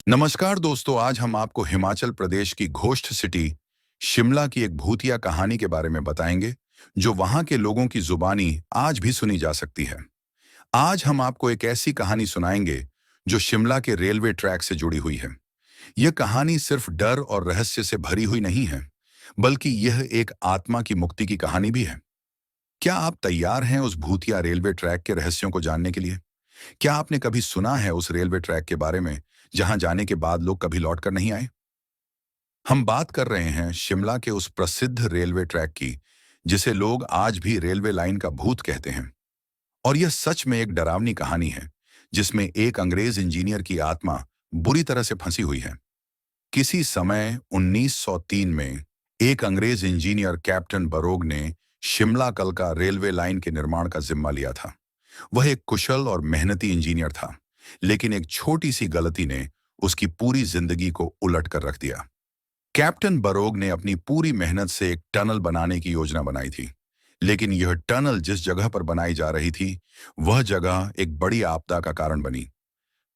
नमस्कार दोस्तों, आज हम आपको हिमाचल प्रदेश की घोस्ट सिटी शिमला की एक भूतिया कहानी के बारे में बताएंगे, जो वहां के लोगों की जुबानी आज भी सुनी जा सकती है। आज हम आपको एक ऐसी कहानी सुनाएंगे जो शिमला के रेलवे ट्रैक से जुड़ी हुई है। यह कहानी सिर्फ डर और रहस्य से भरी हुई नहीं है, बल्कि यह एक आत्मा की मुक्ति की कहानी भी है। क्या आप तैयार हैं उस भूतिया रेलवे ट्रैक के रहस्यों को जानने के लिए? क्या आपने कभी सुना है उस रेलवे ट्रैक के बारे में जहां जाने के बाद लोग कभी लौट कर नहीं आए? हम बात कर रहे हैं शिमला के उस प्रसिद्ध रेलवे ट्रैक की, जिसे लोग आज भी रेलवे लाइन का भूत कहते हैं। और यह सच में एक डरावनी कहानी है, जिसमें एक अंग्रेज इंजीनियर की आत्मा बुरी तरह से फंसी हुई है। किसी समय 1903 में एक अंग्रेज इंजीनियर कैप्टन बरोग ने शिमला कलका रेलवे लाइन के निर्माण का जिम्मा लिया था। वह एक कुशल और मेहनती इंजीनियर था, लेकिन एक छोटी सी गलती ने उसकी पूरी जिंदगी को उलट कर रख दिया। कैप्टन बरोग ने अपनी पूरी मेहनत से एक टनल बनाने की योजना बनाई थी, लेकिन यह टनल जिस जगह पर बनाई जा रही थी, वह जगह एक बड़ी आपदा का कारण बनी।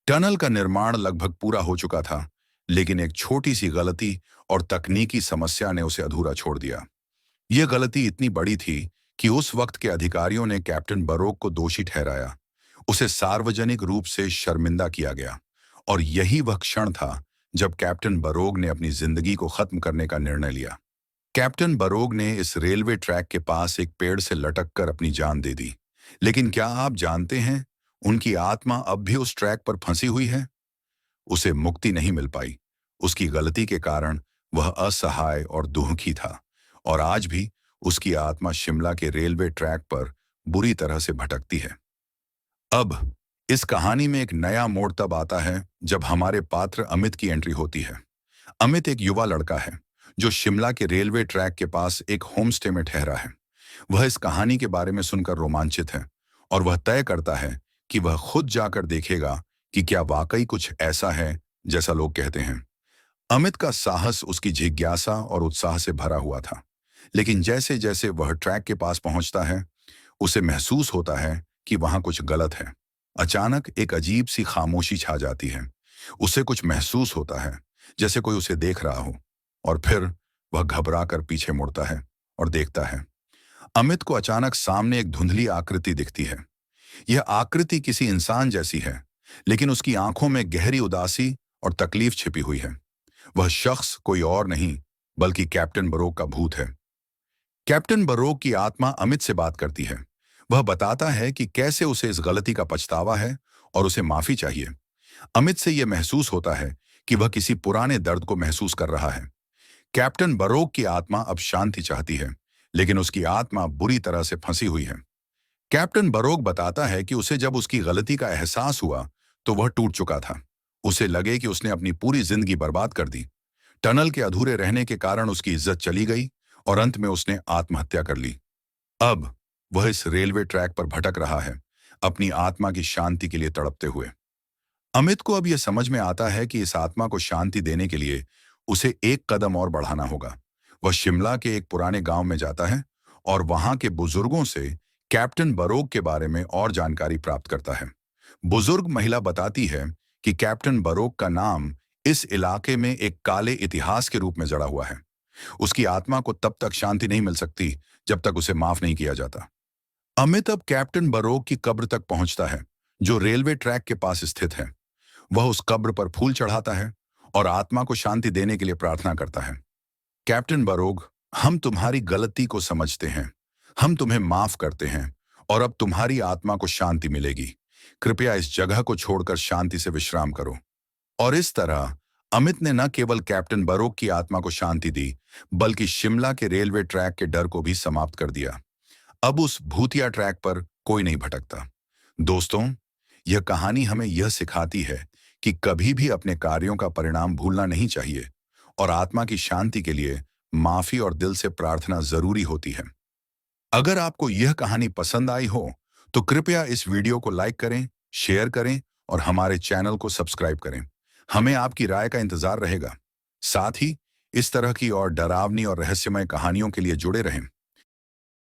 टनल का निर्माण लगभग पूरा हो चुका था, लेकिन एक छोटी सी गलती और तकनीकी समस्या ने उसे अधूरा छोड़ दिया। यह गलती इतनी बड़ी थी कि उस वक्त के अधिकारियों ने कैप्टन बरोग को दोषी ठहराया। उसे सार्वजनिक रूप से शर्मिंदा किया गया, और यही वह क्षण था जब कैप्टन बरोग ने अपनी जिंदगी को खत्म करने का निर्णय लिया। कैप्टन बरोग ने इस रेलवे ट्रैक के पास एक पेड़ से लटक कर अपनी जान दे दी। लेकिन क्या आप जानते हैं, उनकी आत्मा अब भी उस ट्रैक पर फंसी हुई है। उसे मुक्ति नहीं मिल पाई। उसकी गलती के कारण वह असहाय और दुखी था, और आज भी उसकी आत्मा शिमला के रेलवे ट्रैक पर बुरी तरह से भटकती है। अब इस कहानी में एक नया मोड़ तब आता है जब हमारे पात्र अमित की एंट्री होती है। अमित एक युवा लड़का है जो शिमला के रेलवे ट्रैक के पास एक होमस्टे में ठहरा है। वह इस कहानी के बारे में सुनकर रोमांचित है, और वह तय करता है कि वह खुद जाकर देखेगा कि क्या वाकई कुछ ऐसा है जैसा लोग कहते हैं। अमित का साहस उसकी जिज्ञासा और उत्साह से भरा हुआ था, लेकिन जैसे जैसे वह ट्रैक के पास पहुंचता है, उसे महसूस होता है कि वहां कुछ गलत है। अचानक एक अजीब सी खामोशी छा जाती है। उसे कुछ महसूस होता है, जैसे कोई उसे देख रहा हो, और फिर वह घबरा कर पीछे मुड़ता है और देखता है। अमित को अचानक सामने एक धुंधली आकृति दिखती है। यह आकृति किसी इंसान जैसी है, लेकिन उसकी आंखों में गहरी उदासी और तकलीफ छिपी हुई है। वह शख्स कोई और नहीं, बल्कि कैप्टन बरोग का भूत है। कैप्टन बरोग की आत्मा अमित से बात करती है। वह बताता है कि कैसे उसे इस गलती का पछतावा है और उसे माफी चाहिए। अमित से यह महसूस होता है कि वह किसी पुराने दर्द को महसूस कर रहा है। कैप्टन बरोग की आत्मा अब शांति चाहती है, लेकिन उसकी आत्मा बुरी तरह से फंसी हुई है। कैप्टन बरोग बताता है कि उसे जब उसकी गलती का एहसास हुआ, तो वह टूट चुका था। उसे लगे कि उसने अपनी पूरी जिंदगी बर्बाद कर दी। टनल के अधूरे रहने के कारण उसकी इज्जत चली गई, और अंत में उसने आत्महत्या कर ली। अब वह इस रेलवे ट्रैक पर भटक रहा है, अपनी आत्मा की शांति के लिए तड़पते हुए। अमित को अब यह समझ में आता है कि इस आत्मा को शांति देने के लिए उसे एक कदम और बढ़ाना होगा। वह शिमला के एक पुराने गांव में जाता है और वहां के बुजुर्गों से कैप्टन बरोग के बारे में और जानकारी प्राप्त करता है। बुजुर्ग महिला बताती है कि कैप्टन बरोग का नाम इस इलाके में एक काले इतिहास के रूप में जड़ा हुआ है। उसकी आत्मा को तब तक शांति नहीं मिल सकती जब तक उसे माफ नहीं किया जाता। अमित अब कैप्टन बरोग की कब्र तक पहुंचता है, जो रेलवे ट्रैक के पास स्थित है। वह उस कब्र पर फूल चढ़ाता है और आत्मा को शांति देने के लिए प्रार्थना करता है। कैप्टन बरोग, हम तुम्हारी गलती को समझते हैं। हम तुम्हें माफ करते हैं, और अब तुम्हारी आत्मा को शांति मिलेगी। कृपया इस जगह को छोड़कर शांति से विश्राम करो। और इस तरह अमित ने न केवल कैप्टन बरोग की आत्मा को शांति दी, बल्कि शिमला के रेलवे ट्रैक के डर को भी समाप्त कर दिया। अब उस भूतिया ट्रैक पर कोई नहीं भटकता। दोस्तों, यह कहानी हमें यह सिखाती है कि कभी भी अपने कार्यों का परिणाम भूलना नहीं चाहिए, और आत्मा की शांति के लिए माफी और दिल से प्रार्थना जरूरी होती है। अगर आपको यह कहानी पसंद आई हो, तो कृपया इस वीडियो को लाइक करें, शेयर करें और हमारे चैनल को सब्सक्राइब करें। हमें आपकी राय का इंतजार रहेगा। साथ ही इस तरह की और डरावनी और रहस्यमय कहानियों के लिए जुड़े रहें।